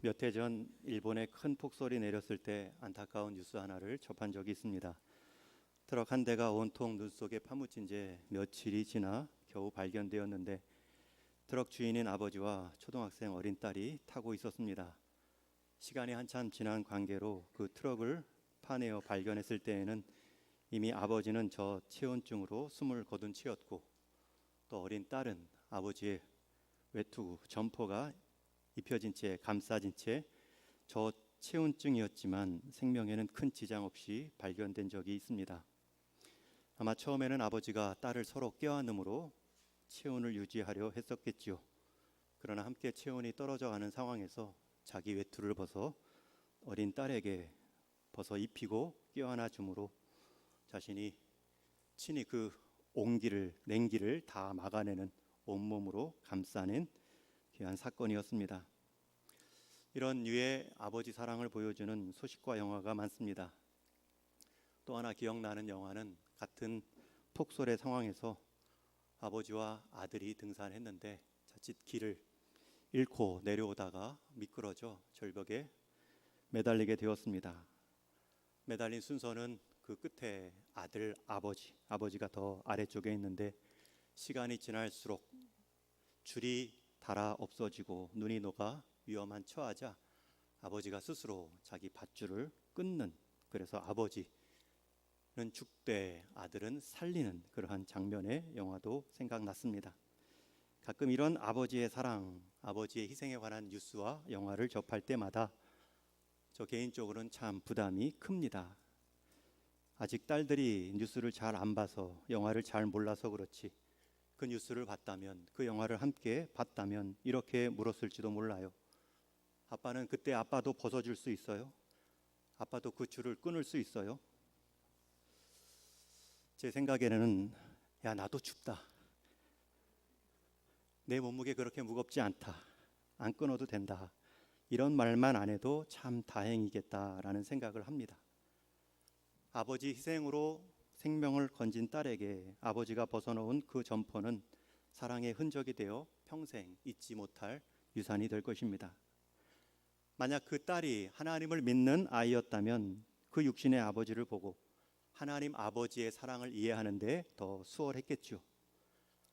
몇 해 전 일본에 큰 폭설이 내렸을 때 안타까운 뉴스 하나를 접한 적이 있습니다. 트럭 한 대가 온통 눈 속에 파묻힌 지 며칠이 지나 겨우 발견되었는데 트럭 주인인 아버지와 초등학생 어린 딸이 타고 있었습니다. 시간이 한참 지난 관계로 그 트럭을 파내어 발견했을 때에는 이미 아버지는 저체온증으로 숨을 거둔 채였고 또 어린 딸은 아버지의 외투 점퍼가 입혀진 채 감싸진 채 저체온증이었지만 생명에는 큰 지장 없이 발견된 적이 있습니다. 아마 처음에는 아버지가 딸을 서로 껴안음으로 체온을 유지하려 했었겠지요. 그러나 함께 체온이 떨어져 가는 상황에서 자기 외투를 벗어 어린 딸에게 벗어 입히고 껴안아 주므로 자신이 친히 그 온기를 냉기를 다 막아내는 온몸으로 감싸낸 귀한 사건이었습니다. 이런 류의 아버지 사랑을 보여주는 소식과 영화가 많습니다. 또 하나 기억나는 영화는 같은 폭설의 상황에서 아버지와 아들이 등산했는데 자칫 길을 잃고 내려오다가 미끄러져 절벽에 매달리게 되었습니다. 매달린 순서는 그 끝에 아들, 아버지가 더 아래쪽에 있는데 시간이 지날수록 줄이 닳아 없어지고 눈이 녹아 위험한 처하자 아버지가 스스로 자기 밧줄을 끊는, 그래서 아버지는 죽되 아들은 살리는 그러한 장면의 영화도 생각났습니다. 가끔 이런 아버지의 사랑, 아버지의 희생에 관한 뉴스와 영화를 접할 때마다 저 개인적으로는 참 부담이 큽니다. 아직 딸들이 뉴스를 잘 안 봐서 영화를 잘 몰라서 그렇지 그 뉴스를 봤다면, 그 영화를 함께 봤다면 이렇게 물었을지도 몰라요. 아빠는 그때 아빠도 벗어줄 수 있어요? 아빠도 그 줄을 끊을 수 있어요? 제 생각에는 야, 나도 춥다. 내 몸무게 그렇게 무겁지 않다. 안 끊어도 된다. 이런 말만 안 해도 참 다행이겠다라는 생각을 합니다. 아버지 희생으로 생명을 건진 딸에게 아버지가 벗어놓은 그 점퍼는 사랑의 흔적이 되어 평생 잊지 못할 유산이 될 것입니다. 만약 그 딸이 하나님을 믿는 아이였다면 그 육신의 아버지를 보고 하나님 아버지의 사랑을 이해하는 데 더 수월했겠죠.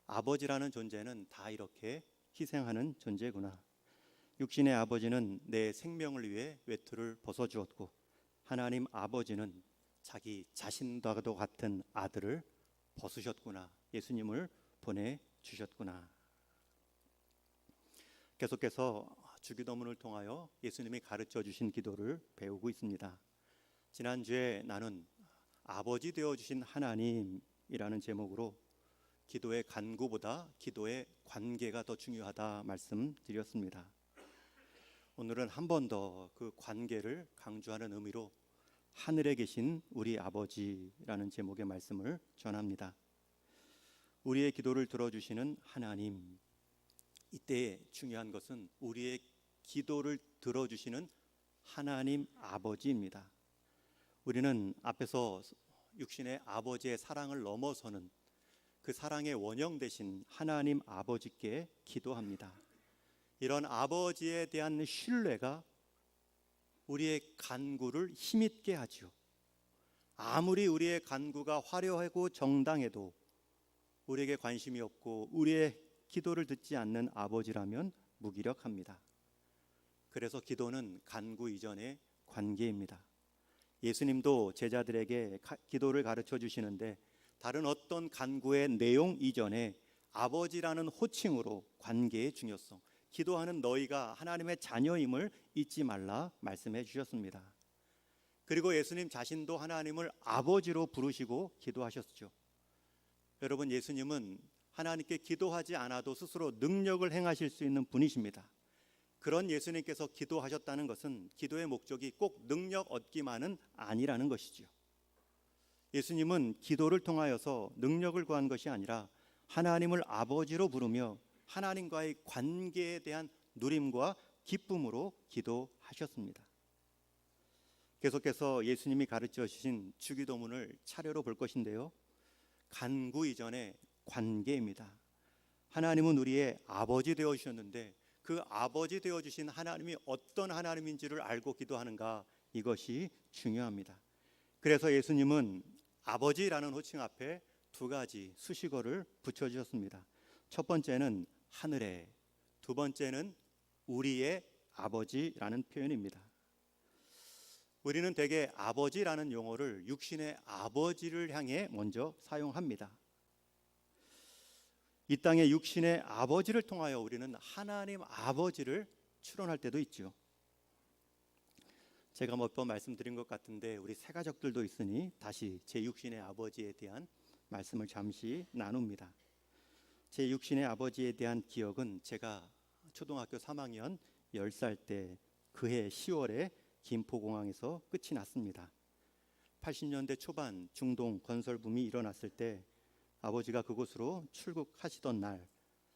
아버지라는 존재는 다 이렇게 희생하는 존재구나. 육신의 아버지는 내 생명을 위해 외투를 벗어주었고 하나님 아버지는 자기 자신과도 같은 아들을 벗으셨구나. 예수님을 보내주셨구나. 계속해서 주기도문을 통하여 예수님이 가르쳐 주신 기도를 배우고 있습니다. 지난주에 나는 아버지 되어주신 하나님이라는 제목으로 기도의 간구보다 기도의 관계가 더 중요하다 말씀드렸습니다. 오늘은 한 번 더 그 관계를 강조하는 의미로 하늘에 계신 우리 아버지라는 제목의 말씀을 전합니다. 우리의 기도를 들어주시는 하나님, 이때 중요한 것은 우리의 기도를 들어주시는 하나님 아버지입니다. 우리는 앞에서 육신의 아버지의 사랑을 넘어서는 그 사랑의 원형 되신 하나님 아버지께 기도합니다. 이런 아버지에 대한 신뢰가 우리의 간구를 힘있게 하지요. 아무리 우리의 간구가 화려하고 정당해도 우리에게 관심이 없고 우리의 기도를 듣지 않는 아버지라면 무기력합니다. 그래서 기도는 간구 이전의 관계입니다. 예수님도 제자들에게 기도를 가르쳐 주시는데 다른 어떤 간구의 내용 이전에 아버지라는 호칭으로 관계의 중요성, 기도하는 너희가 하나님의 자녀임을 잊지 말라 말씀해 주셨습니다. 그리고 예수님 자신도 하나님을 아버지로 부르시고 기도하셨죠. 여러분, 예수님은 하나님께 기도하지 않아도 스스로 능력을 행하실 수 있는 분이십니다. 그런 예수님께서 기도하셨다는 것은 기도의 목적이 꼭 능력 얻기만은 아니라는 것이죠. 예수님은 기도를 통하여서 능력을 구한 것이 아니라 하나님을 아버지로 부르며 하나님과의 관계에 대한 누림과 기쁨으로 기도하셨습니다. 계속해서 예수님이 가르쳐 주신 주기도문을 차례로 볼 것인데요, 간구 이전의 관계입니다. 하나님은 우리의 아버지 되어 주셨는데 그 아버지 되어주신 하나님이 어떤 하나님인지를 알고 기도하는가, 이것이 중요합니다. 그래서 예수님은 아버지라는 호칭 앞에 두 가지 수식어를 붙여주셨습니다. 첫 번째는 하늘에, 두 번째는 우리의 아버지라는 표현입니다. 우리는 대개 아버지라는 용어를 육신의 아버지를 향해 먼저 사용합니다. 이 땅의 육신의 아버지를 통하여 우리는 하나님 아버지를 추론할 때도 있죠. 제가 몇 번 말씀드린 것 같은데 우리 세 가족들도 있으니 다시 제 육신의 아버지에 대한 말씀을 잠시 나눕니다. 제 육신의 아버지에 대한 기억은 제가 초등학교 3학년 10살 때 그해 10월에 김포공항에서 끝이 났습니다. 80년대 초반 중동 건설붐이 일어났을 때 아버지가 그곳으로 출국하시던 날,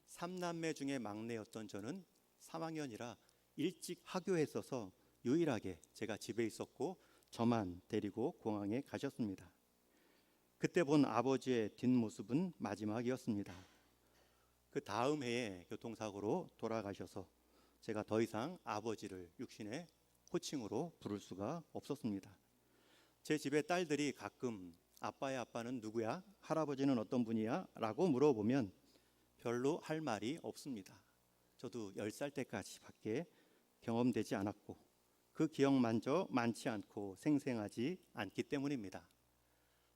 3남매 중에 막내였던 저는 3학년이라 일찍 하교에 있어서 유일하게 제가 집에 있었고 저만 데리고 공항에 가셨습니다. 그때 본 아버지의 뒷모습은 마지막이었습니다. 그 다음 해에 교통사고로 돌아가셔서 제가 더 이상 아버지를 육신의 호칭으로 부를 수가 없었습니다. 제 집에 딸들이 가끔 아빠의 아빠는 누구야? 할아버지는 어떤 분이야? 라고 물어보면 별로 할 말이 없습니다. 저도 10살 때까지 밖에 경험되지 않았고 그 기억만저 많지 않고 생생하지 않기 때문입니다.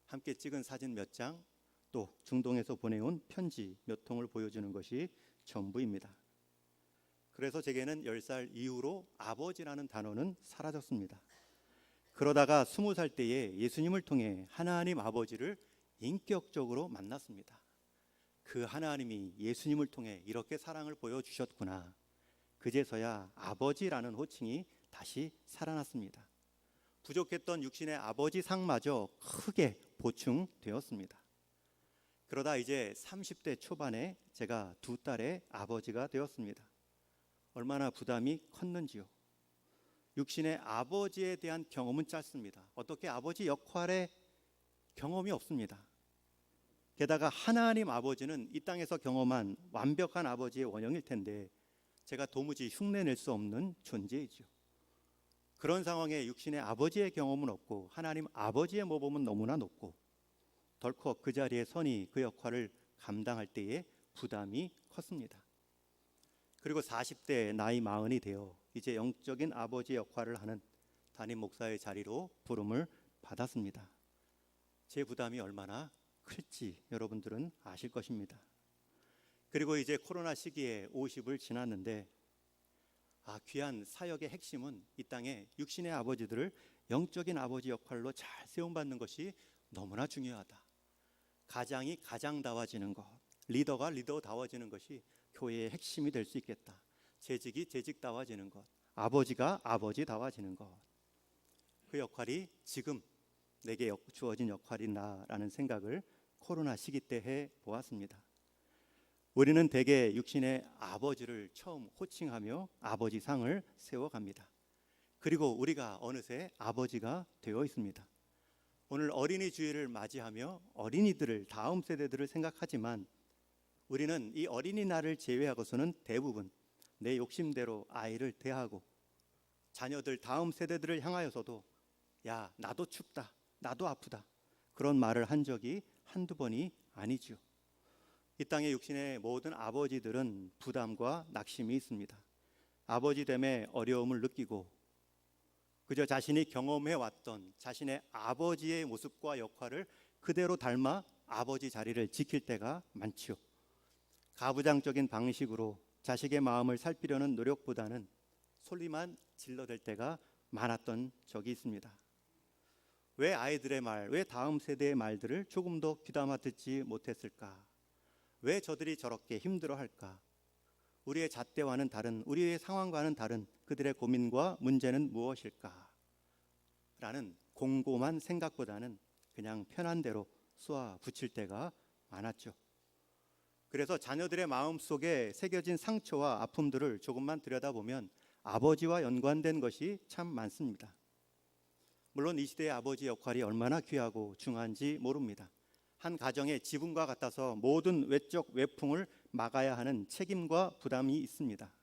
함께 찍은 사진 몇 장, 또 중동에서 보내온 편지 몇 통을 보여주는 것이 전부입니다. 그래서 제게는 10살 이후로 아버지라는 단어는 사라졌습니다. 그러다가 20살 때에 예수님을 통해 하나님 아버지를 인격적으로 만났습니다. 그 하나님이 예수님을 통해 이렇게 사랑을 보여주셨구나. 그제서야 아버지라는 호칭이 다시 살아났습니다. 부족했던 육신의 아버지 상마저 크게 보충되었습니다. 그러다 이제 30대 초반에 제가 두 딸의 아버지가 되었습니다. 얼마나 부담이 컸는지요. 육신의 아버지에 대한 경험은 짧습니다. 어떻게 아버지 역할에 경험이 없습니다. 게다가 하나님 아버지는 이 땅에서 경험한 완벽한 아버지의 원형일 텐데 제가 도무지 흉내낼 수 없는 존재이죠. 그런 상황에 육신의 아버지의 경험은 없고 하나님 아버지의 모범은 너무나 높고 덜컥 그 자리에 서니 그 역할을 감당할 때에 부담이 컸습니다. 그리고 40대 나이 40이 되어 이제 영적인 아버지 역할을 하는 담임 목사의 자리로 부름을 받았습니다. 제 부담이 얼마나 클지 여러분들은 아실 것입니다. 그리고 이제 코로나 시기에 50을 지났는데 귀한 사역의 핵심은 이 땅에 육신의 아버지들을 영적인 아버지 역할로 잘 세움받는 것이 너무나 중요하다. 가장이 가장다워지는 것, 리더가 리더다워지는 것이 교회의 핵심이 될 수 있겠다. 재직이 재직다워지는 것, 아버지가 아버지다워지는 것. 그 역할이 지금 내게 주어진 역할이나라는 생각을 코로나 시기 때 해보았습니다. 우리는 대개 육신의 아버지를 처음 호칭하며 아버지 상을 세워갑니다. 그리고 우리가 어느새 아버지가 되어 있습니다. 오늘 어린이 주일을 맞이하며 어린이들을 다음 세대들을 생각하지만 우리는 이 어린이날을 제외하고서는 대부분 내 욕심대로 아이를 대하고 자녀들 다음 세대들을 향하여서도 야 나도 춥다 나도 아프다 그런 말을 한 적이 한두 번이 아니죠. 이 땅의 육신의 모든 아버지들은 부담과 낙심이 있습니다. 아버지됨에 어려움을 느끼고 그저 자신이 경험해왔던 자신의 아버지의 모습과 역할을 그대로 닮아 아버지 자리를 지킬 때가 많지요. 가부장적인 방식으로 자식의 마음을 살피려는 노력보다는 소리만 질러댈 때가 많았던 적이 있습니다. 왜 아이들의 말, 왜 다음 세대의 말들을 조금 더 귀담아 듣지 못했을까? 왜 저들이 저렇게 힘들어할까? 우리의 잣대와는 다른, 우리의 상황과는 다른 그들의 고민과 문제는 무엇일까? 라는 곰곰한 생각보다는 그냥 편한 대로 쏘아 붙일 때가 많았죠. 그래서 자녀들의 마음속에 새겨진 상처와 아픔들을 조금만 들여다보면 아버지와 연관된 것이 참 많습니다. 물론 이 시대의 아버지 역할이 얼마나 귀하고 중요한지 모릅니다. 한 가정의 지붕과 같아서 모든 외적 외풍을 막아야 하는 책임과 부담이 있습니다.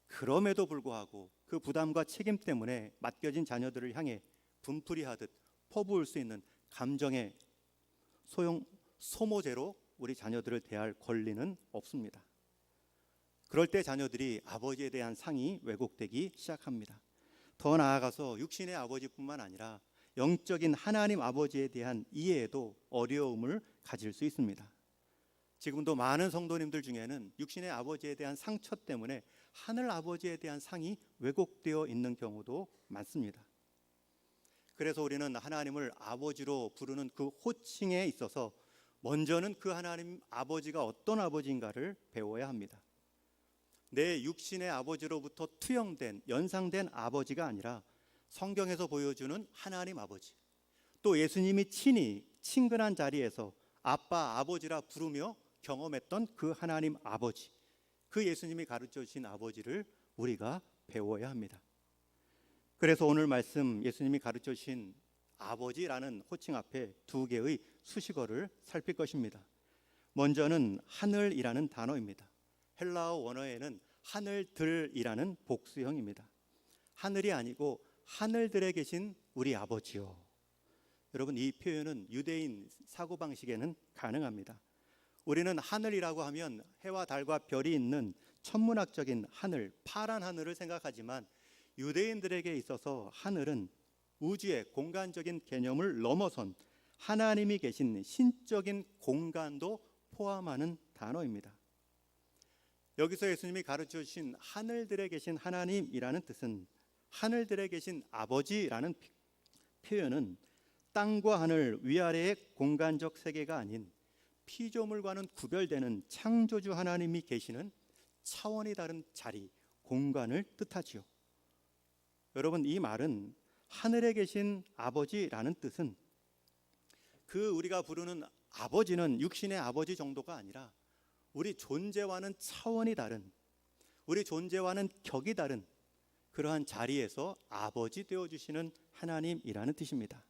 그럼에도 불구하고 그 부담과 책임 때문에 맡겨진 자녀들을 향해 분풀이하듯 퍼부을 수 있는 감정의 소모제로 우리 자녀들을 대할 권리는 없습니다. 그럴 때 자녀들이 아버지에 대한 상이 왜곡되기 시작합니다. 더 나아가서 육신의 아버지뿐만 아니라 영적인 하나님 아버지에 대한 이해에도 어려움을 가질 수 있습니다. 지금도 많은 성도님들 중에는 육신의 아버지에 대한 상처 때문에 하늘 아버지에 대한 상이 왜곡되어 있는 경우도 많습니다. 그래서 우리는 하나님을 아버지로 부르는 그 호칭에 있어서 먼저는 그 하나님 아버지가 어떤 아버지인가를 배워야 합니다. 내 육신의 아버지로부터 투영된 연상된 아버지가 아니라 성경에서 보여주는 하나님 아버지, 또 예수님이 친히 친근한 자리에서 아빠 아버지라 부르며 경험했던 그 하나님 아버지, 그 예수님이 가르쳐 주신 아버지를 우리가 배워야 합니다. 그래서 오늘 말씀 예수님이 가르쳐 주신 아버지라는 호칭 앞에 두 개의 수식어를 살필 것입니다. 먼저는 하늘이라는 단어입니다. 헬라어 원어에는 하늘들이라는 복수형입니다. 하늘이 아니고 하늘들에 계신 우리 아버지요. 여러분, 이 표현은 유대인 사고방식에는 가능합니다. 우리는 하늘이라고 하면 해와 달과 별이 있는 천문학적인 하늘, 파란 하늘을 생각하지만 유대인들에게 있어서 하늘은 우주의 공간적인 개념을 넘어선 하나님이 계신 신적인 공간도 포함하는 단어입니다. 여기서 예수님이 가르쳐 주신 하늘들에 계신 하나님이라는 뜻은 하늘들에 계신 아버지라는 표현은 땅과 하늘 위아래의 공간적 세계가 아닌 피조물과는 구별되는 창조주 하나님이 계시는 차원이 다른 자리, 공간을 뜻하지요. 여러분, 이 말은 하늘에 계신 아버지라는 뜻은 그 우리가 부르는 아버지는 육신의 아버지 정도가 아니라 우리 존재와는 차원이 다른, 우리 존재와는 격이 다른 그러한 자리에서 아버지 되어주시는 하나님이라는 뜻입니다.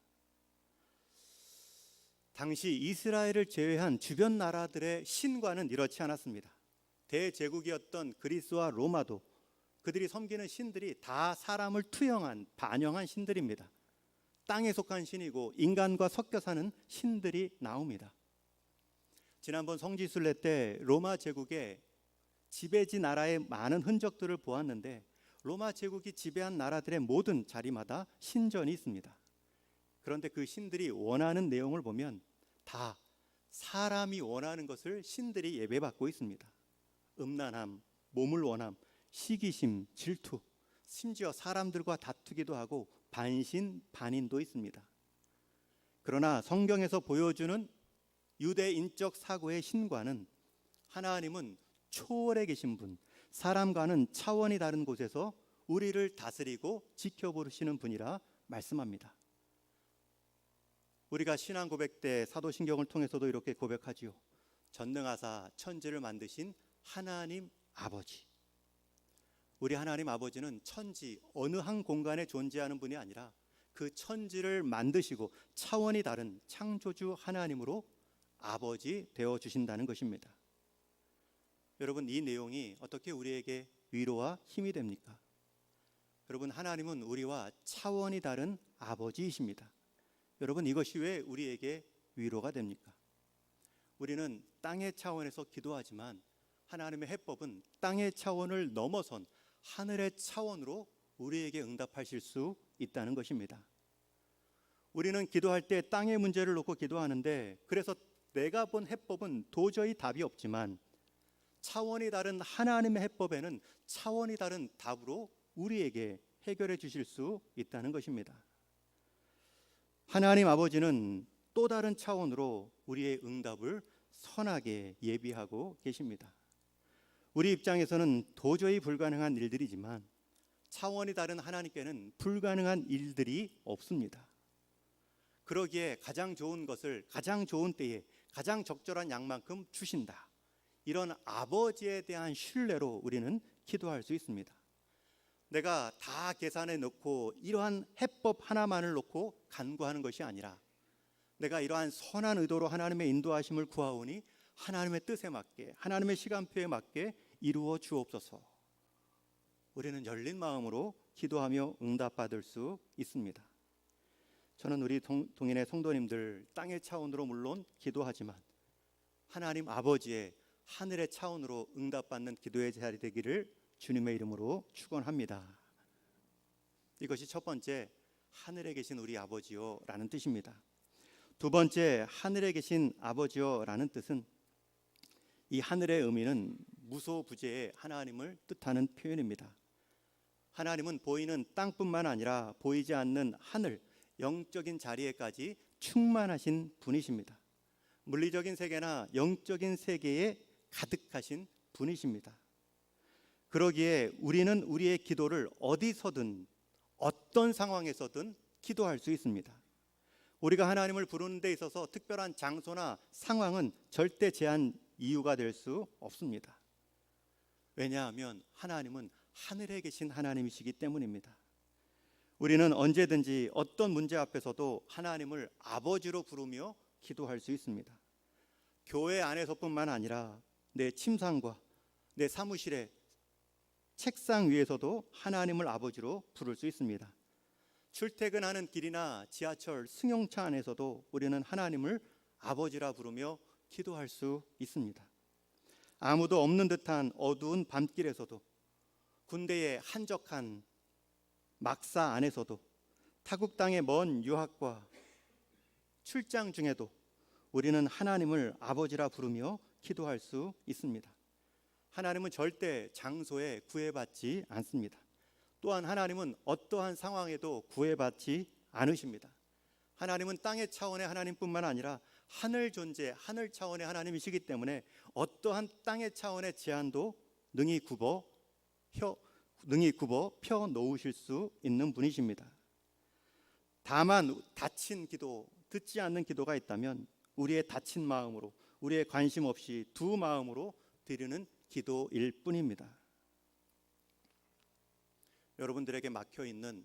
당시 이스라엘을 제외한 주변 나라들의 신과는 이렇지 않았습니다. 대제국이었던 그리스와 로마도 그들이 섬기는 신들이 다 사람을 투영한, 반영한 신들입니다. 땅에 속한 신이고 인간과 섞여 사는 신들이 나옵니다. 지난번 성지순례 때 로마 제국의 지배지 나라의 많은 흔적들을 보았는데 로마 제국이 지배한 나라들의 모든 자리마다 신전이 있습니다. 그런데 그 신들이 원하는 내용을 보면 다 사람이 원하는 것을 신들이 예배받고 있습니다. 음란함, 몸을 원함, 시기심, 질투, 심지어 사람들과 다투기도 하고 반신반인도 있습니다. 그러나 성경에서 보여주는 유대인적 사고의 신과는 하나님은 초월에 계신 분, 사람과는 차원이 다른 곳에서 우리를 다스리고 지켜보시는 분이라 말씀합니다. 우리가 신앙 고백 때 사도신경을 통해서도 이렇게 고백하지요. 전능하사 천지를 만드신 하나님 아버지. 우리 하나님 아버지는 천지 어느 한 공간에 존재하는 분이 아니라 그 천지를 만드시고 차원이 다른 창조주 하나님으로 아버지 되어 주신다는 것입니다. 여러분, 이 내용이 어떻게 우리에게 위로와 힘이 됩니까? 여러분, 하나님은 우리와 차원이 다른 아버지이십니다. 여러분, 이것이 왜 우리에게 위로가 됩니까? 우리는 땅의 차원에서 기도하지만 하나님의 해법은 땅의 차원을 넘어선 하늘의 차원으로 우리에게 응답하실 수 있다는 것입니다. 우리는 기도할 때 땅의 문제를 놓고 기도하는데 그래서 내가 본 해법은 도저히 답이 없지만 차원이 다른 하나님의 해법에는 차원이 다른 답으로 우리에게 해결해 주실 수 있다는 것입니다. 하나님 아버지는 또 다른 차원으로 우리의 응답을 선하게 예비하고 계십니다. 우리 입장에서는 도저히 불가능한 일들이지만 차원이 다른 하나님께는 불가능한 일들이 없습니다. 그러기에 가장 좋은 것을 가장 좋은 때에 가장 적절한 양만큼 주신다. 이런 아버지에 대한 신뢰로 우리는 기도할 수 있습니다. 내가 다 계산해 놓고 이러한 해법 하나만을 놓고 간구하는 것이 아니라 내가 이러한 선한 의도로 하나님의 인도하심을 구하오니 하나님의 뜻에 맞게 하나님의 시간표에 맞게 이루어 주옵소서. 우리는 열린 마음으로 기도하며 응답받을 수 있습니다. 저는 우리 동인의 성도님들 땅의 차원으로 물론 기도하지만 하나님 아버지의 하늘의 차원으로 응답받는 기도의 자리 되기를 주님의 이름으로 축원합니다. 이것이 첫 번째, 하늘에 계신 우리 아버지요 라는 뜻입니다. 두 번째, 하늘에 계신 아버지요 라는 뜻은 이 하늘의 의미는 무소부재의 하나님을 뜻하는 표현입니다. 하나님은 보이는 땅뿐만 아니라 보이지 않는 하늘, 영적인 자리에까지 충만하신 분이십니다. 물리적인 세계나 영적인 세계에 가득하신 분이십니다. 그러기에 우리는 우리의 기도를 어디서든 어떤 상황에서든 기도할 수 있습니다. 우리가 하나님을 부르는 데 있어서 특별한 장소나 상황은 절대 제한 이유가 될 수 없습니다. 왜냐하면 하나님은 하늘에 계신 하나님이시기 때문입니다. 우리는 언제든지 어떤 문제 앞에서도 하나님을 아버지로 부르며 기도할 수 있습니다. 교회 안에서뿐만 아니라 내 침상과 내 사무실의 책상 위에서도 하나님을 아버지로 부를 수 있습니다. 출퇴근하는 길이나 지하철 승용차 안에서도 우리는 하나님을 아버지라 부르며 기도할 수 있습니다. 아무도 없는 듯한 어두운 밤길에서도, 군대의 한적한 막사 안에서도, 타국 땅의 먼 유학과 출장 중에도 우리는 하나님을 아버지라 부르며 기도할 수 있습니다. 하나님은 절대 장소에 구애받지 않습니다. 또한 하나님은 어떠한 상황에도 구애받지 않으십니다. 하나님은 땅의 차원의 하나님뿐만 아니라 하늘 존재, 하늘 차원의 하나님이시기 때문에 어떠한 땅의 차원의 제한도 능히 굽어 펴 놓으실 수 있는 분이십니다. 다만 닫힌 기도, 듣지 않는 기도가 있다면 우리의 닫힌 마음으로, 우리의 관심 없이 두 마음으로 드리는 기도일 뿐입니다. 여러분들에게 막혀 있는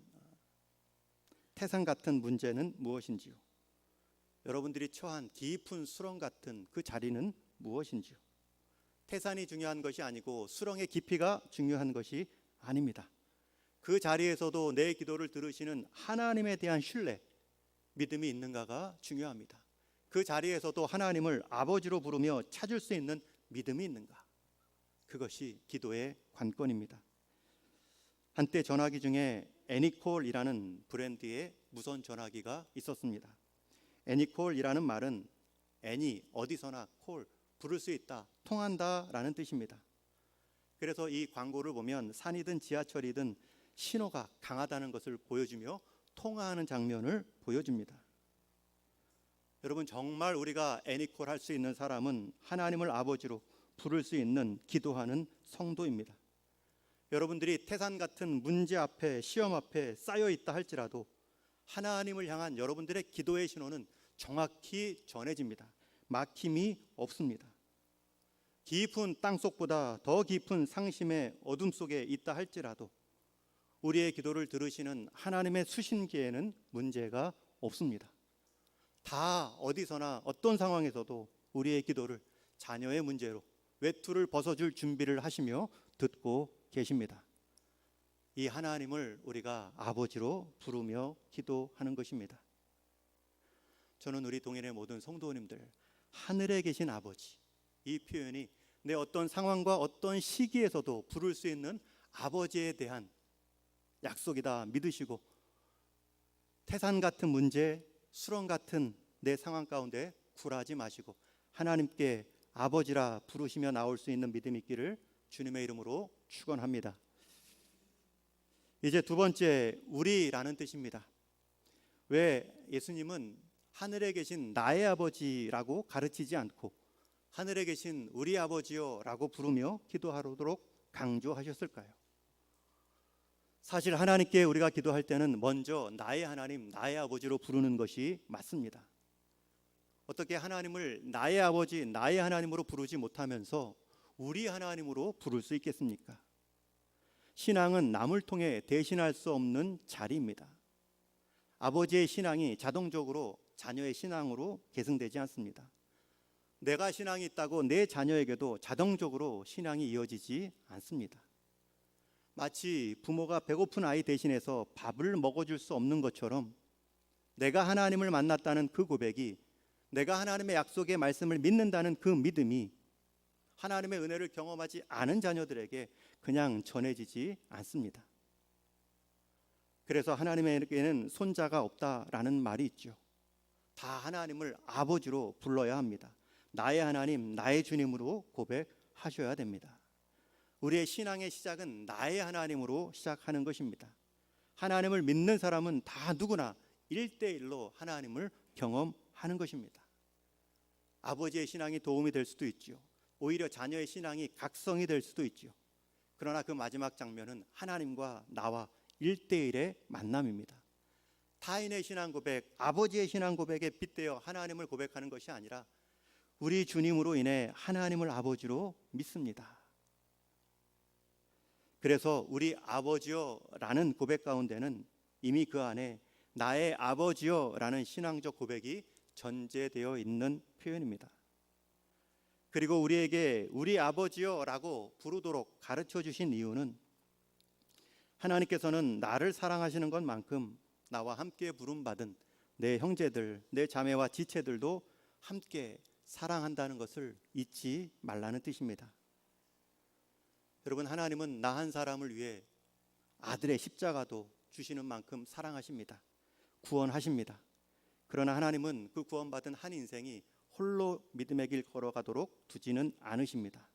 태산 같은 문제는 무엇인지요? 여러분들이 처한 깊은 수렁 같은 그 자리는 무엇인지요? 태산이 중요한 것이 아니고 수렁의 깊이가 중요한 것이 아닙니다. 그 자리에서도 내 기도를 들으시는 하나님에 대한 신뢰, 믿음이 있는가가 중요합니다. 그 자리에서도 하나님을 아버지로 부르며 찾을 수 있는 믿음이 있는가? 그것이 기도의 관건입니다. 한때 전화기 중에 애니콜이라는 브랜드의 무선 전화기가 있었습니다. 애니콜이라는 말은 애니, 어디서나 콜, 부를 수 있다, 통한다 라는 뜻입니다. 그래서 이 광고를 보면 산이든 지하철이든 신호가 강하다는 것을 보여주며 통화하는 장면을 보여줍니다. 여러분, 정말 우리가 애니콜 할 수 있는 사람은 하나님을 아버지로 부를 수 있는 기도하는 성도입니다. 여러분들이 태산 같은 문제 앞에, 시험 앞에 쌓여 있다 할지라도 하나님을 향한 여러분들의 기도의 신호는 정확히 전해집니다. 막힘이 없습니다. 깊은 땅속보다 더 깊은 상심의 어둠 속에 있다 할지라도 우리의 기도를 들으시는 하나님의 수신기에는 문제가 없습니다. 다 어디서나 어떤 상황에서도 우리의 기도를 자녀의 문제로 외투를 벗어줄 준비를 하시며 듣고 계십니다. 이 하나님을 우리가 아버지로 부르며 기도하는 것입니다. 저는 우리 동인의 모든 성도님들, 하늘에 계신 아버지, 이 표현이 내 어떤 상황과 어떤 시기에서도 부를 수 있는 아버지에 대한 약속이다 믿으시고 태산 같은 문제, 수렁 같은 내 상황 가운데 굴하지 마시고 하나님께 아버지라 부르시며 나올 수 있는 믿음이 있기를 주님의 이름으로 축원합니다. 이제 두 번째, 우리라는 뜻입니다. 왜 예수님은 하늘에 계신 나의 아버지라고 가르치지 않고 하늘에 계신 우리 아버지요 라고 부르며 기도하도록 강조하셨을까요? 사실 하나님께 우리가 기도할 때는 먼저 나의 하나님, 나의 아버지로 부르는 것이 맞습니다. 어떻게 하나님을 나의 아버지, 나의 하나님으로 부르지 못하면서 우리 하나님으로 부를 수 있겠습니까? 신앙은 남을 통해 대신할 수 없는 자리입니다. 아버지의 신앙이 자동적으로 자녀의 신앙으로 계승되지 않습니다. 내가 신앙이 있다고 내 자녀에게도 자동적으로 신앙이 이어지지 않습니다. 마치 부모가 배고픈 아이 대신해서 밥을 먹어줄 수 없는 것처럼 내가 하나님을 만났다는 그 고백이, 내가 하나님의 약속의 말씀을 믿는다는 그 믿음이 하나님의 은혜를 경험하지 않은 자녀들에게 그냥 전해지지 않습니다. 그래서 하나님에게는 손자가 없다라는 말이 있죠. 다 하나님을 아버지로 불러야 합니다. 나의 하나님, 나의 주님으로 고백하셔야 됩니다. 우리의 신앙의 시작은 나의 하나님으로 시작하는 것입니다. 하나님을 믿는 사람은 다 누구나 1대1로 하나님을 경험하는 것입니다. 아버지의 신앙이 도움이 될 수도 있죠. 오히려 자녀의 신앙이 각성이 될 수도 있죠. 그러나 그 마지막 장면은 하나님과 나와 1대1의 만남입니다. 타인의 신앙 고백, 아버지의 신앙 고백에 빗대어 하나님을 고백하는 것이 아니라 우리 주님으로 인해 하나님을 아버지로 믿습니다. 그래서 우리 아버지여라는 고백 가운데는 이미 그 안에 나의 아버지여라는 신앙적 고백이 전제되어 있는 표현입니다. 그리고 우리에게 우리 아버지여라고 부르도록 가르쳐 주신 이유는 하나님께서는 나를 사랑하시는 것만큼 나와 함께 부름받은 내 형제들, 내 자매와 지체들도 함께 사랑한다는 것을 잊지 말라는 뜻입니다. 여러분, 하나님은 나 한 사람을 위해 아들의 십자가도 주시는 만큼 사랑하십니다. 구원하십니다. 그러나 하나님은 그 구원받은 한 인생이 홀로 믿음의 길 걸어가도록 두지는 않으십니다.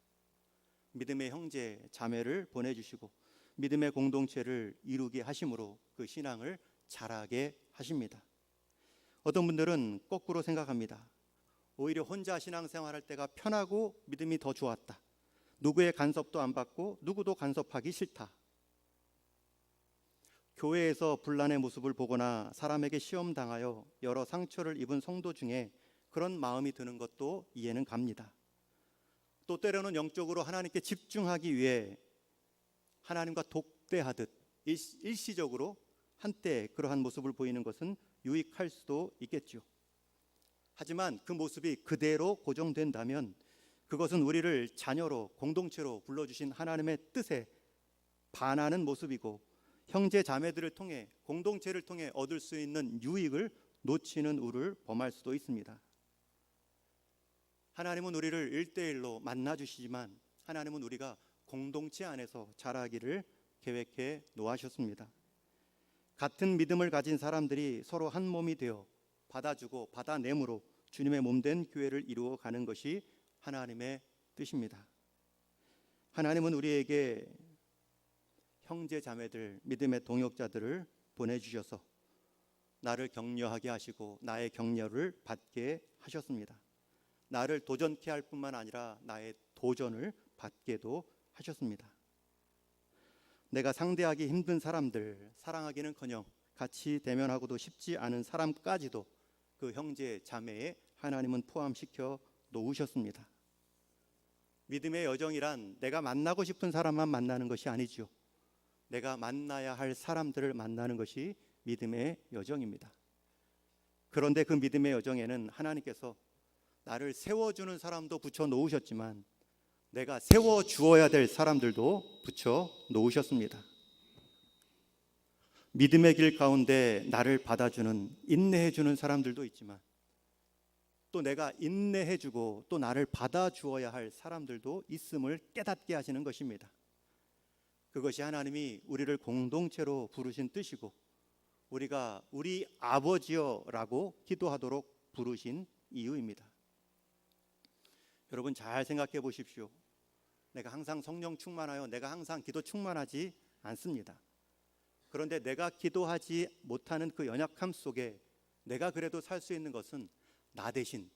믿음의 형제, 자매를 보내주시고 믿음의 공동체를 이루게 하심으로 그 신앙을 자라게 하십니다. 어떤 분들은 거꾸로 생각합니다. 오히려 혼자 신앙생활할 때가 편하고 믿음이 더 좋았다. 누구의 간섭도 안 받고 누구도 간섭하기 싫다. 교회에서 분란의 모습을 보거나 사람에게 시험당하여 여러 상처를 입은 성도 중에 그런 마음이 드는 것도 이해는 갑니다. 또 때로는 영적으로 하나님께 집중하기 위해 하나님과 독대하듯 일시적으로 한때 그러한 모습을 보이는 것은 유익할 수도 있겠죠. 하지만 그 모습이 그대로 고정된다면 그것은 우리를 자녀로 공동체로 불러주신 하나님의 뜻에 반하는 모습이고 형제 자매들을 통해 공동체를 통해 얻을 수 있는 유익을 놓치는 우를 범할 수도 있습니다. 하나님은 우리를 1대1로 만나주시지만 하나님은 우리가 공동체 안에서 자라기를 계획해 놓으셨습니다. 같은 믿음을 가진 사람들이 서로 한 몸이 되어 받아주고 받아내므로 주님의 몸된 교회를 이루어가는 것이 하나님의 뜻입니다. 하나님은 우리에게 형제 자매들, 믿음의 동역자들을 보내주셔서 나를 격려하게 하시고 나의 격려를 받게 하셨습니다. 나를 도전케 할 뿐만 아니라 나의 도전을 받게도 하셨습니다. 내가 상대하기 힘든 사람들, 사랑하기는커녕 같이 대면하고도 쉽지 않은 사람까지도 그 형제 자매에 하나님은 포함시켜 놓으셨습니다. 믿음의 여정이란 내가 만나고 싶은 사람만 만나는 것이 아니죠. 내가 만나야 할 사람들을 만나는 것이 믿음의 여정입니다. 그런데 그 믿음의 여정에는 하나님께서 나를 세워주는 사람도 붙여 놓으셨지만 내가 세워주어야 될 사람들도 붙여 놓으셨습니다. 믿음의 길 가운데 나를 받아주는, 인내해주는 사람들도 있지만 또 내가 인내해주고 또 나를 받아주어야 할 사람들도 있음을 깨닫게 하시는 것입니다. 그것이 하나님이 우리를 공동체로 부르신 뜻이고 우리가 우리 아버지여라고 기도하도록 부르신 이유입니다. 여러분 잘 생각해 보십시오. 내가 항상 성령 충만하여 내가 항상 기도 충만하지 않습니다. 그런데 내가 기도하지 못하는 그 연약함 속에 내가 그래도 살 수 있는 것은 나 대신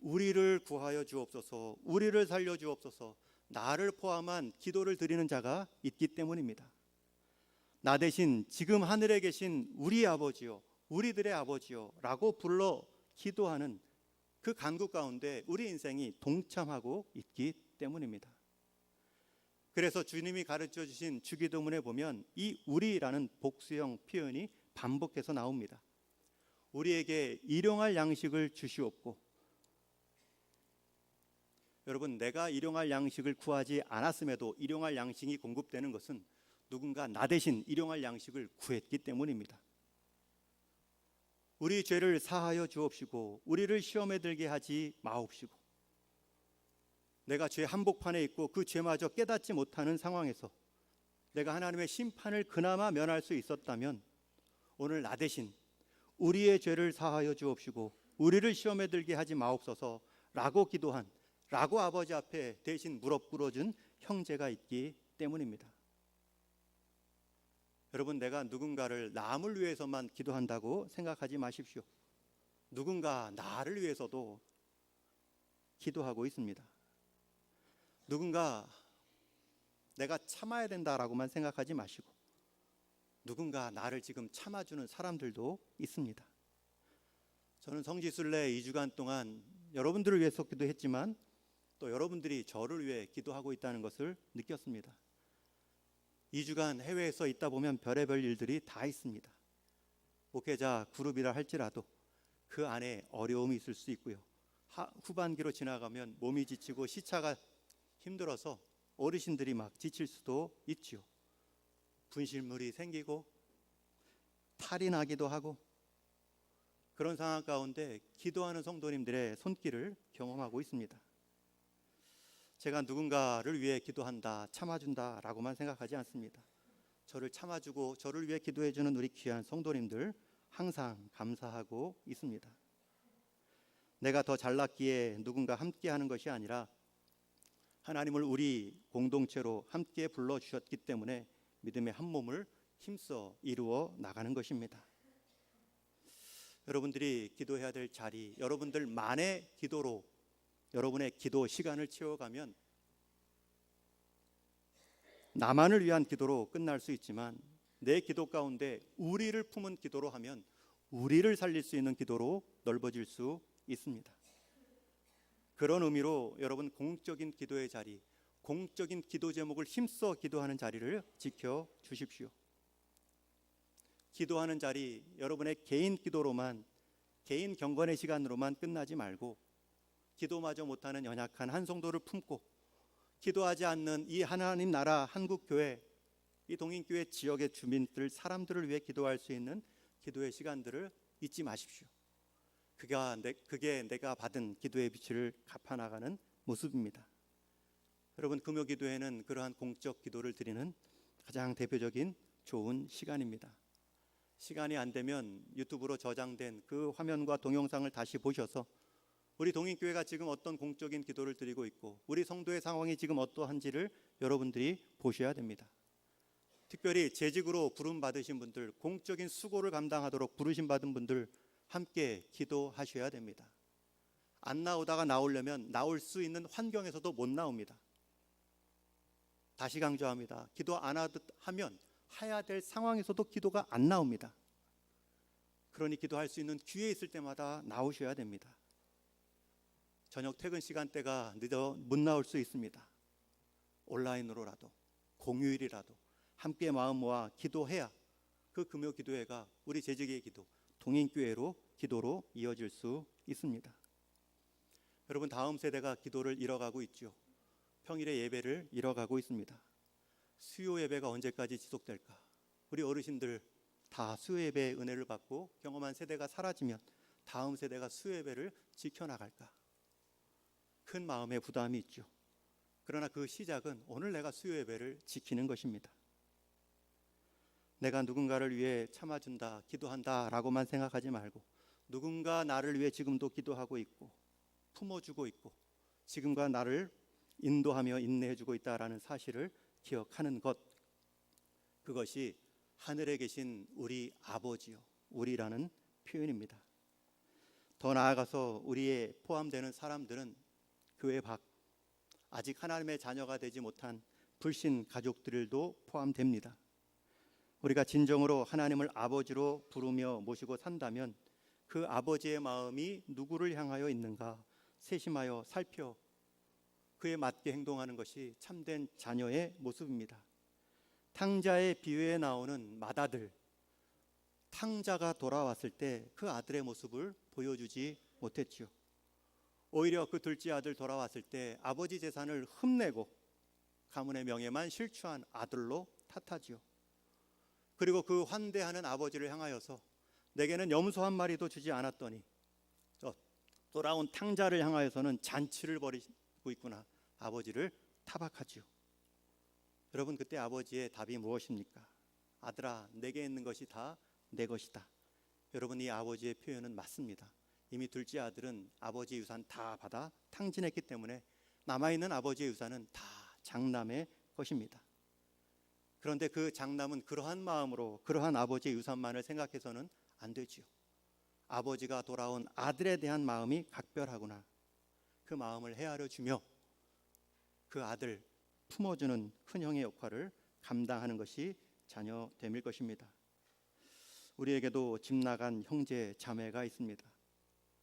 우리를 구하여 주옵소서, 우리를 살려 주옵소서, 나를 포함한 기도를 드리는 자가 있기 때문입니다. 나 대신 지금 하늘에 계신 우리 아버지요, 우리들의 아버지요 라고 불러 기도하는 그 간구 가운데 우리 인생이 동참하고 있기 때문입니다. 그래서 주님이 가르쳐 주신 주기도문에 보면 이 우리라는 복수형 표현이 반복해서 나옵니다. 우리에게 일용할 양식을 주시옵고 여러분, 내가 일용할 양식을 구하지 않았음에도 일용할 양식이 공급되는 것은 누군가 나 대신 일용할 양식을 구했기 때문입니다. 우리 죄를 사하여 주옵시고 우리를 시험에 들게 하지 마옵시고, 내가 죄 한복판에 있고 그 죄마저 깨닫지 못하는 상황에서 내가 하나님의 심판을 그나마 면할 수 있었다면 오늘 나 대신 우리의 죄를 사하여 주옵시고 우리를 시험에 들게 하지 마옵소서 라고 기도한, 라고 아버지 앞에 대신 무릎 꿇어준 형제가 있기 때문입니다. 여러분, 내가 누군가를 남을 위해서만 기도한다고 생각하지 마십시오. 누군가 나를 위해서도 기도하고 있습니다. 누군가 내가 참아야 된다라고만 생각하지 마시고 누군가 나를 지금 참아주는 사람들도 있습니다. 저는 성지순례 2주간 동안 여러분들을 위해서 기도했지만 또 여러분들이 저를 위해 기도하고 있다는 것을 느꼈습니다. 2주간 해외에서 있다 보면 별의별 일들이 다 있습니다. 목회자 그룹이라 할지라도 그 안에 어려움이 있을 수 있고요. 후반기로 지나가면 몸이 지치고 시차가 힘들어서 어르신들이 막 지칠 수도 있지요. 분실물이 생기고 탈이 나기도 하고, 그런 상황 가운데 기도하는 성도님들의 손길을 경험하고 있습니다. 제가 누군가를 위해 기도한다, 참아준다라고만 생각하지 않습니다. 저를 참아주고 저를 위해 기도해주는 우리 귀한 성도님들 항상 감사하고 있습니다. 내가 더 잘났기에 누군가 함께하는 것이 아니라 하나님을 우리 공동체로 함께 불러주셨기 때문에 믿음의 한 몸을 힘써 이루어 나가는 것입니다. 여러분들이 기도해야 될 자리, 여러분들만의 기도로 여러분의 기도 시간을 채워가면 나만을 위한 기도로 끝날 수 있지만 내 기도 가운데 우리를 품은 기도로 하면 우리를 살릴 수 있는 기도로 넓어질 수 있습니다. 그런 의미로 여러분, 공적인 기도의 자리, 공적인 기도 제목을 힘써 기도하는 자리를 지켜주십시오. 기도하는 자리, 여러분의 개인 기도로만, 개인 경건의 시간으로만 끝나지 말고 기도마저 못하는 연약한 한 성도를 품고 기도하지 않는 이 하나님 나라 한국교회, 이 동인교회 지역의 주민들, 사람들을 위해 기도할 수 있는 기도의 시간들을 잊지 마십시오. 그게 내가 받은 기도의 빛을 갚아나가는 모습입니다. 여러분, 금요 기도회는 그러한 공적 기도를 드리는 가장 대표적인 좋은 시간입니다. 시간이 안 되면 유튜브로 저장된 그 화면과 동영상을 다시 보셔서 우리 동인교회가 지금 어떤 공적인 기도를 드리고 있고 우리 성도의 상황이 지금 어떠한지를 여러분들이 보셔야 됩니다. 특별히 재직으로 부름 받으신 분들, 공적인 수고를 감당하도록 부르심 받은 분들 함께 기도하셔야 됩니다. 안 나오다가 나오려면 나올 수 있는 환경에서도 못 나옵니다. 다시 강조합니다. 기도 안 하면 해야 될 상황에서도 기도가 안 나옵니다. 그러니 기도할 수 있는 기회 있을 때마다 나오셔야 됩니다. 저녁 퇴근 시간대가 늦어 못 나올 수 있습니다. 온라인으로라도 공휴일이라도 함께 마음 모아 기도해야 그 금요 기도회가 우리 재직의 기도, 동인교회로 기도로 이어질 수 있습니다. 여러분, 다음 세대가 기도를 잃어가고 있죠. 평일의 예배를 잃어가고 있습니다. 수요 예배가 언제까지 지속될까? 우리 어르신들 다 수요 예배의 은혜를 받고 경험한 세대가 사라지면 다음 세대가 수요 예배를 지켜나갈까? 큰 마음의 부담이 있죠. 그러나 그 시작은 오늘 내가 수요 예배를 지키는 것입니다. 내가 누군가를 위해 참아준다, 기도한다 라고만 생각하지 말고 누군가 나를 위해 지금도 기도하고 있고 품어주고 있고 지금과 나를 인도하며 인내해주고 있다라는 사실을 기억하는 것, 그것이 하늘에 계신 우리 아버지요, 우리라는 표현입니다. 더 나아가서 우리에 포함되는 사람들은 교회 밖, 아직 하나님의 자녀가 되지 못한 불신 가족들도 포함됩니다. 우리가 진정으로 하나님을 아버지로 부르며 모시고 산다면 그 아버지의 마음이 누구를 향하여 있는가 세심하여 살펴 그에 맞게 행동하는 것이 참된 자녀의 모습입니다. 탕자의 비유에 나오는 맏아들, 탕자가 돌아왔을 때 그 아들의 모습을 보여주지 못했지요. 오히려 그 둘째 아들 돌아왔을 때 아버지 재산을 흠내고 가문의 명예만 실추한 아들로 탓하지요. 그리고 그 환대하는 아버지를 향하여서 내게는 염소 한 마리도 주지 않았더니 저 돌아온 탕자를 향하여서는 잔치를 벌이고 있구나. 아버지를 타박하지요. 여러분, 그때 아버지의 답이 무엇입니까? 아들아, 내게 있는 것이 다 내 것이다. 여러분, 이 아버지의 표현은 맞습니다. 이미 둘째 아들은 아버지 유산 다 받아 탕진했기 때문에 남아있는 아버지의 유산은 다 장남의 것입니다. 그런데 그 장남은 그러한 마음으로 그러한 아버지의 유산만을 생각해서는 안 되지요. 아버지가 돌아온 아들에 대한 마음이 각별하구나. 그 마음을 헤아려 주며 그 아들 품어주는 큰형의 역할을 감당하는 것이 자녀됨일 것입니다. 우리에게도 집 나간 형제 자매가 있습니다.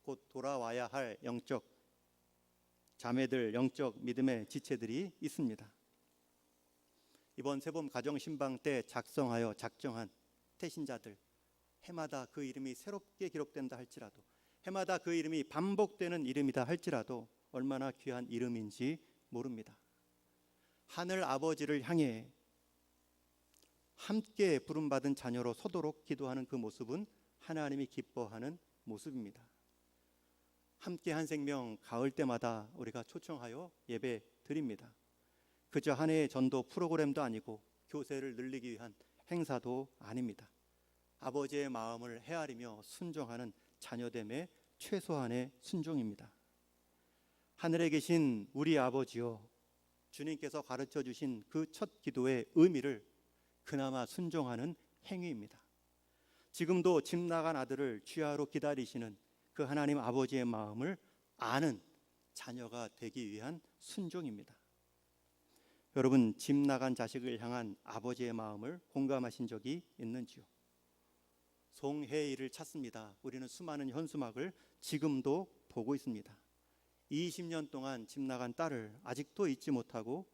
곧 돌아와야 할 영적 자매들, 영적 믿음의 지체들이 있습니다. 이번 새봄 가정신방 때 작성하여 작정한 태신자들, 해마다 그 이름이 새롭게 기록된다 할지라도, 해마다 그 이름이 반복되는 이름이다 할지라도 얼마나 귀한 이름인지 모릅니다. 하늘 아버지를 향해 함께 부름받은 자녀로 서도록 기도하는 그 모습은 하나님이 기뻐하는 모습입니다. 함께 한 생명 가을 때마다 우리가 초청하여 예배 드립니다. 그저 한 해의 전도 프로그램도 아니고 교세를 늘리기 위한 행사도 아닙니다. 아버지의 마음을 헤아리며 순종하는 자녀됨의 최소한의 순종입니다. 하늘에 계신 우리 아버지여, 주님께서 가르쳐 주신 그 첫 기도의 의미를 그나마 순종하는 행위입니다. 지금도 집 나간 아들을 귀하로 기다리시는 그 하나님 아버지의 마음을 아는 자녀가 되기 위한 순종입니다. 여러분, 집 나간 자식을 향한 아버지의 마음을 공감하신 적이 있는지요? 송혜일을 찾습니다. 우리는 수많은 현수막을 지금도 보고 있습니다. 20년 동안 집 나간 딸을 아직도 잊지 못하고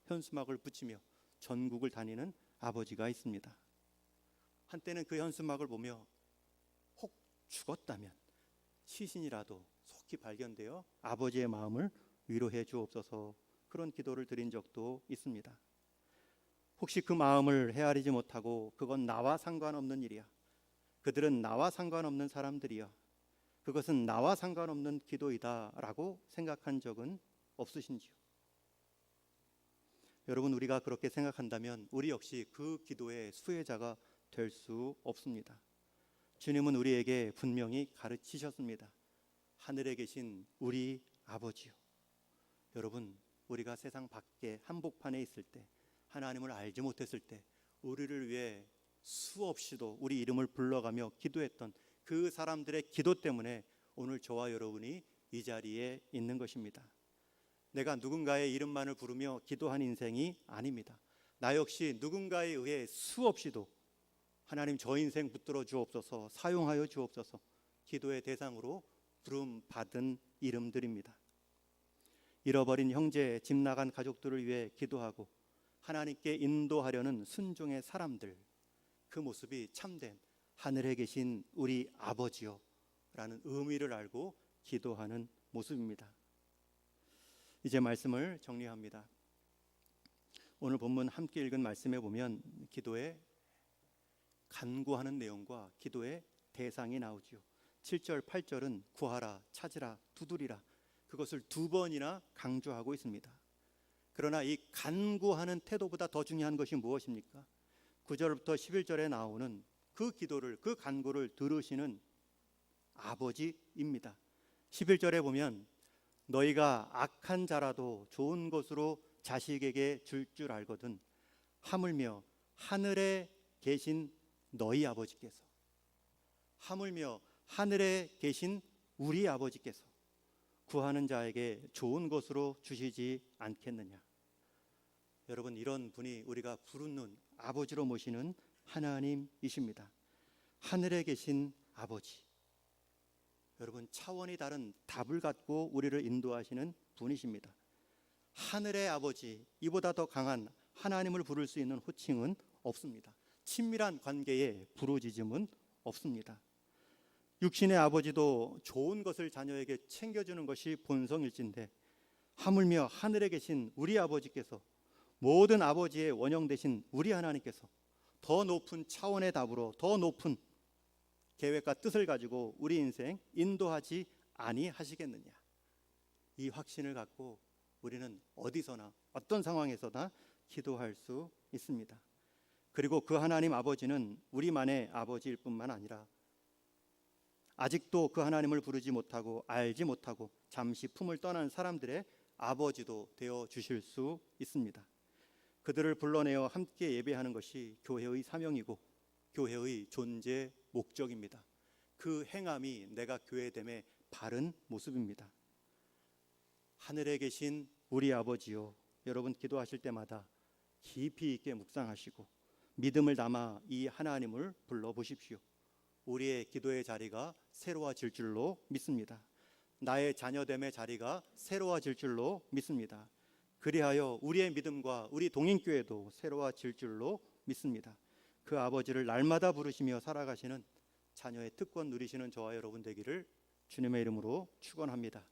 현수막을 붙이며 전국을 다니는 아버지가 있습니다. 한때는 그 현수막을 보며 혹 죽었다면 시신이라도 속히 발견되어 아버지의 마음을 위로해 주옵소서, 그런 기도를 드린 적도 있습니다. 혹시 그 마음을 헤아리지 못하고 그건 나와 상관없는 일이야, 그들은 나와 상관없는 사람들이야, 그것은 나와 상관없는 기도이다 라고 생각한 적은 없으신지요? 여러분, 우리가 그렇게 생각한다면 우리 역시 그 기도의 수혜자가 될 수 없습니다. 주님은 우리에게 분명히 가르치셨습니다. 하늘에 계신 우리 아버지요. 여러분, 우리가 세상 밖에 한복판에 있을 때, 하나님을 알지 못했을 때 우리를 위해 수없이도 우리 이름을 불러가며 기도했던 그 사람들의 기도 때문에 오늘 저와 여러분이 이 자리에 있는 것입니다. 내가 누군가의 이름만을 부르며 기도한 인생이 아닙니다. 나 역시 누군가에 의해 수없이도 하나님 저 인생 붙들어 주옵소서, 사용하여 주옵소서 기도의 대상으로 부름받은 이름들입니다. 잃어버린 형제, 집 나간 가족들을 위해 기도하고 하나님께 인도하려는 순종의 사람들, 그 모습이 참된 하늘에 계신 우리 아버지요 라는 의미를 알고 기도하는 모습입니다. 이제 말씀을 정리합니다. 오늘 본문 함께 읽은 말씀에 보면 기도에 간구하는 내용과 기도의 대상이 나오죠. 7절, 8절은 구하라, 찾으라, 두드리라, 그것을 두 번이나 강조하고 있습니다. 그러나 이 간구하는 태도보다 더 중요한 것이 무엇입니까? 9절부터 11절에 나오는 그 기도를, 그 간구를 들으시는 아버지입니다. 11절에 보면 너희가 악한 자라도 좋은 것으로 자식에게 줄 알거든 하물며 하늘에 계신 너희 아버지께서, 하물며 하늘에 계신 우리 아버지께서 구하는 자에게 좋은 것으로 주시지 않겠느냐. 여러분, 이런 분이 우리가 부르는 아버지로 모시는 하나님이십니다. 하늘에 계신 아버지, 여러분, 차원이 다른 답을 갖고 우리를 인도하시는 분이십니다. 하늘의 아버지, 이보다 더 강한 하나님을 부를 수 있는 호칭은 없습니다. 친밀한 관계에 부르짖음은 없습니다. 육신의 아버지도 좋은 것을 자녀에게 챙겨주는 것이 본성일진데 하물며 하늘에 계신 우리 아버지께서, 모든 아버지의 원형 되신 우리 하나님께서 더 높은 차원의 답으로 더 높은 계획과 뜻을 가지고 우리 인생 인도하지 아니하시겠느냐. 이 확신을 갖고 우리는 어디서나 어떤 상황에서나 기도할 수 있습니다. 그리고 그 하나님 아버지는 우리만의 아버지일 뿐만 아니라 아직도 그 하나님을 부르지 못하고 알지 못하고 잠시 품을 떠난 사람들의 아버지도 되어 주실 수 있습니다. 그들을 불러내어 함께 예배하는 것이 교회의 사명이고 교회의 존재 목적입니다. 그 행함이 내가 교회됨의 바른 모습입니다. 하늘에 계신 우리 아버지요, 여러분 기도하실 때마다 깊이 있게 묵상하시고 믿음을 담아 이 하나님을 불러보십시오. 우리의 기도의 자리가 새로워질 줄로 믿습니다. 나의 자녀됨의 자리가 새로워질 줄로 믿습니다. 그리하여 우리의 믿음과 우리 동인교회도 새로워질 줄로 믿습니다. 그 아버지를 날마다 부르시며 살아가시는 자녀의 특권 누리시는 저와 여러분 되기를 주님의 이름으로 축원합니다.